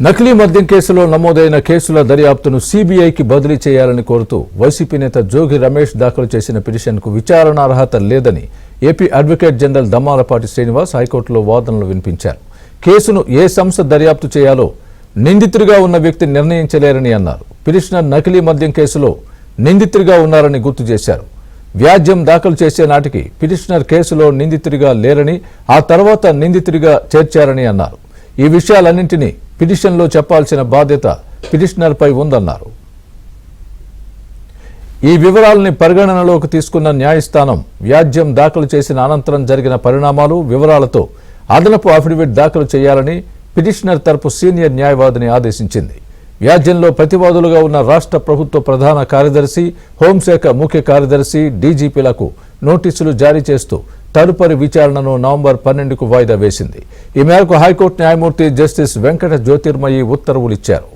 నకిలీ మద్యం కేసులో నమోదైన కేసుల దర్యాప్తును సీబీఐకి బదిలీ చేయాలని కోరుతూ వైసీపీ నేత జోగి రమేష్ దాఖలు చేసిన పిటిషన్కు విచారణ అర్హత లేదని AP advocate general Dammalapati Srinivas హైకోర్టులో వాదనలు వినిపించారు. కేసును ఏ సంస్థ దర్యాప్తు చేయాలో నిందితుడిగా ఉన్న వ్యక్తి నిర్ణయించలేరని అన్నారు. పిటిషనర్ నకిలీ మద్యం కేసులో నిందితుడిగా ఉన్నారని గుర్తు చేశారు. వ్యాజ్యం దాఖలు చేసే నాటికి పిటిషనర్ కేసులో నిందితుడిగా లేరని, ఆ తర్వాత నిందితుడిగా చేర్చారని అన్నారు. ఈ విషయాలన్నింటినీ పిటిషన్లో చెప్పాల్సిన బాధ్యత పిటిషనర్పై ఉందన్నారు. ఈ వివరాలని పరిగణనలోకి తీసుకున్న న్యాయస్థానం వ్యాజ్యం దాఖలు చేసిన అనంతరం జరిగిన పరిణామాలు వివరాలతో అదనపు అఫిడవిట్ దాఖలు చేయాలని పిటిషనర్ తరపు సీనియర్ న్యాయవాదిని ఆదేశించింది. వ్యాజ్యంలో ప్రతివాదులుగా ఉన్న రాష్ట్ర ప్రభుత్వ ప్రధాన కార్యదర్శి, హోంశాఖ ముఖ్య కార్యదర్శి, డీజీపీలకు నోటీసులు జారీ చేస్తూ తదుపరి విచారణను నవంబర్ 12కు వాయిదా వేసింది. ఈ మేరకు హైకోర్టు న్యాయమూర్తి జస్టిస్ వెంకట జ్యోతిర్మయి ఉత్తర్వులిచ్చారు.